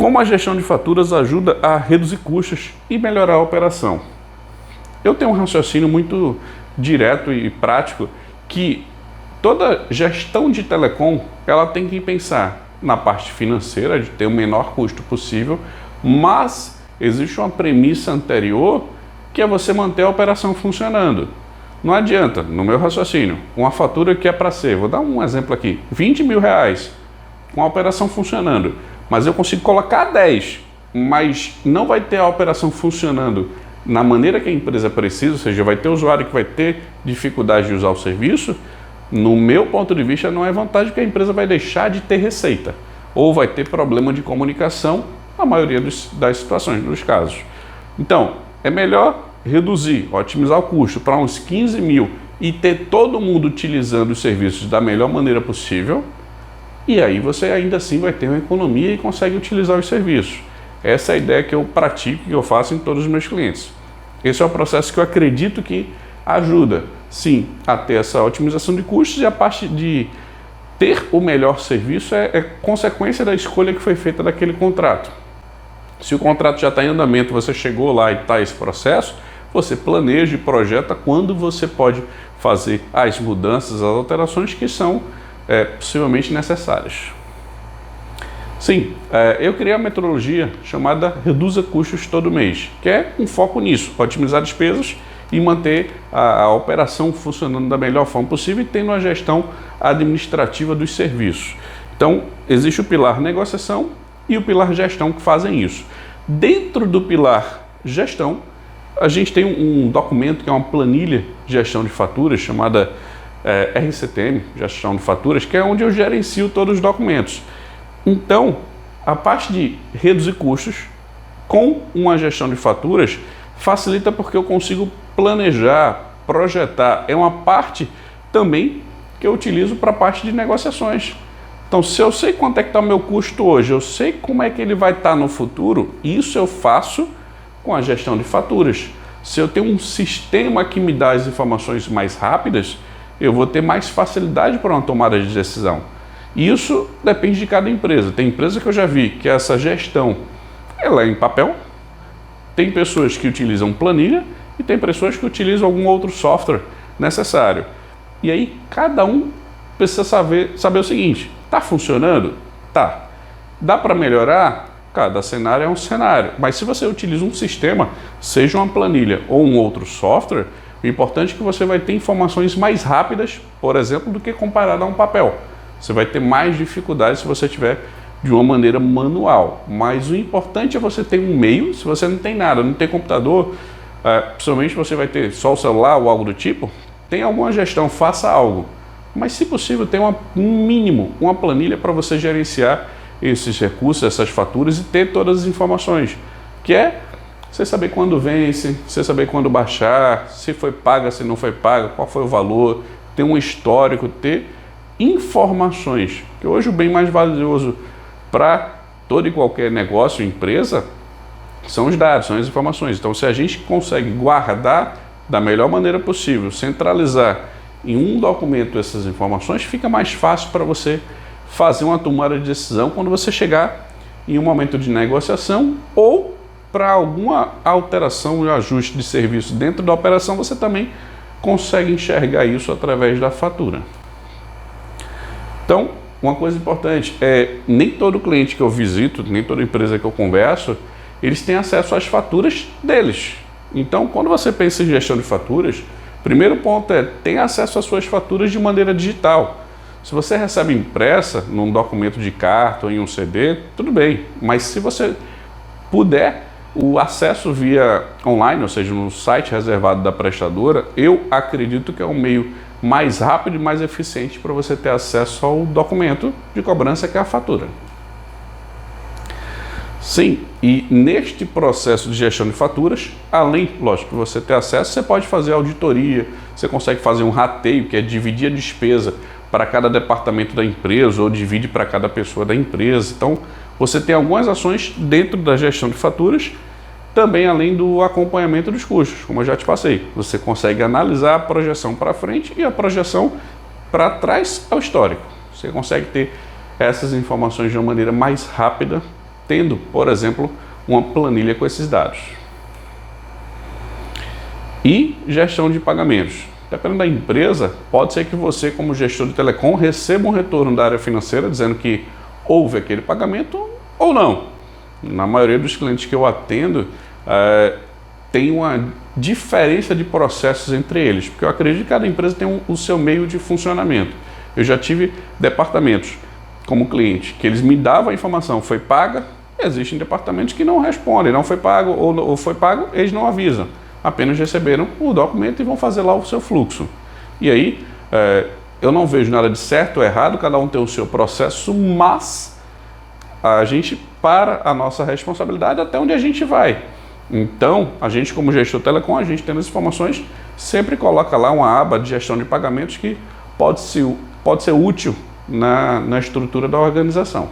Como a gestão de faturas ajuda a reduzir custos e melhorar a operação? Eu tenho um raciocínio muito direto e prático que toda gestão de telecom ela tem que pensar na parte financeira, de ter o menor custo possível, mas existe uma premissa anterior que é você manter a operação funcionando. Não adianta, no meu raciocínio, uma fatura que é para ser, vou dar um exemplo aqui, R$20 mil, com a operação funcionando, mas eu consigo colocar 10, mas não vai ter a operação funcionando na maneira que a empresa precisa, ou seja, vai ter usuário que vai ter dificuldade de usar o serviço. No meu ponto de vista, não é vantagem, porque a empresa vai deixar de ter receita ou vai ter problema de comunicação na maioria das situações, dos casos. Então, é melhor reduzir, otimizar o custo para uns 15 mil e ter todo mundo utilizando os serviços da melhor maneira possível, e aí você ainda assim vai ter uma economia e consegue utilizar os serviços. Essa é a ideia que eu pratico, que eu faço em todos os meus clientes. Esse é o processo que eu acredito que ajuda, sim, a ter essa otimização de custos, e a parte de ter o melhor serviço é consequência da escolha que foi feita daquele contrato. Se o contrato já está em andamento, você chegou lá e está esse processo, você planeja e projeta quando você pode fazer as mudanças, as alterações que são possivelmente necessárias. Sim, eu criei uma metodologia chamada Reduza Custos Todo Mês, que é um foco nisso, otimizar despesas e manter a operação funcionando da melhor forma possível e tendo a gestão administrativa dos serviços. Então, existe o pilar negociação e o pilar gestão que fazem isso. Dentro do pilar gestão, a gente tem um documento que é uma planilha de gestão de faturas chamada RCTM, gestão de faturas, que é onde eu gerencio todos os documentos. Então, a parte de reduzir custos com uma gestão de faturas facilita porque eu consigo planejar, projetar. É uma parte também que eu utilizo para a parte de negociações. Então, se eu sei quanto é que está o meu custo hoje, eu sei como é que ele vai estar no futuro, isso eu faço com a gestão de faturas. Se eu tenho um sistema que me dá as informações mais rápidas, eu vou ter mais facilidade para uma tomada de decisão. Isso depende de cada empresa. Tem empresa que eu já vi que essa gestão ela é em papel, tem pessoas que utilizam planilha e tem pessoas que utilizam algum outro software necessário. E aí cada um precisa saber o seguinte: está funcionando? Tá. Dá para melhorar? Cada cenário é um cenário. Mas se você utiliza um sistema, seja uma planilha ou um outro software, o importante é que você vai ter informações mais rápidas, por exemplo, do que comparado a um papel. Você vai ter mais dificuldade se você tiver de uma maneira manual. Mas o importante é você ter um meio. Se você não tem nada, não tem computador, principalmente você vai ter só o celular ou algo do tipo, tem alguma gestão, faça algo. Mas se possível, tenha um mínimo, uma planilha para você gerenciar esses recursos, essas faturas e ter todas as informações. Que é você saber quando vence, você saber quando baixar, se foi paga, se não foi paga, qual foi o valor, ter um histórico, ter informações, que hoje o bem mais valioso para todo e qualquer negócio, empresa, são os dados, são as informações. Então, se a gente consegue guardar da melhor maneira possível, centralizar em um documento essas informações, fica mais fácil para você fazer uma tomada de decisão quando você chegar em um momento de negociação ou para alguma alteração e ajuste de serviço dentro da operação, você também consegue enxergar isso através da fatura. Então, uma coisa importante é, nem todo cliente que eu visito, nem toda empresa que eu converso, eles têm acesso às faturas deles. Então, quando você pensa em gestão de faturas, primeiro ponto é, tem acesso às suas faturas de maneira digital. Se você recebe impressa num documento de carta ou em um CD, tudo bem. Mas se você puder, o acesso via online, ou seja, no site reservado da prestadora, eu acredito que é um meio mais rápido e mais eficiente para você ter acesso ao documento de cobrança, que é a fatura. Sim, e neste processo de gestão de faturas, além, lógico, de você ter acesso, você pode fazer auditoria, você consegue fazer um rateio, que é dividir a despesa para cada departamento da empresa ou divide para cada pessoa da empresa. Então, você tem algumas ações dentro da gestão de faturas, também além do acompanhamento dos custos, como eu já te passei. Você consegue analisar a projeção para frente e a projeção para trás ao histórico. Você consegue ter essas informações de uma maneira mais rápida tendo, por exemplo, uma planilha com esses dados. E gestão de pagamentos. Dependendo da empresa, pode ser que você, como gestor de telecom, receba um retorno da área financeira dizendo que houve aquele pagamento ou não. Na maioria dos clientes que eu atendo, tem uma diferença de processos entre eles, porque eu acredito que cada empresa tem o seu meio de funcionamento. Eu já tive departamentos como cliente que eles me davam a informação, foi paga, existem departamentos que não respondem, não foi pago ou foi pago, eles não avisam, apenas receberam o documento e vão fazer lá o seu fluxo. E aí, eu não vejo nada de certo ou errado, cada um tem o seu processo, mas a gente para a nossa responsabilidade até onde a gente vai. Então, a gente como gestor telecom, a gente tendo as informações, sempre coloca lá uma aba de gestão de pagamentos que pode ser útil na estrutura da organização.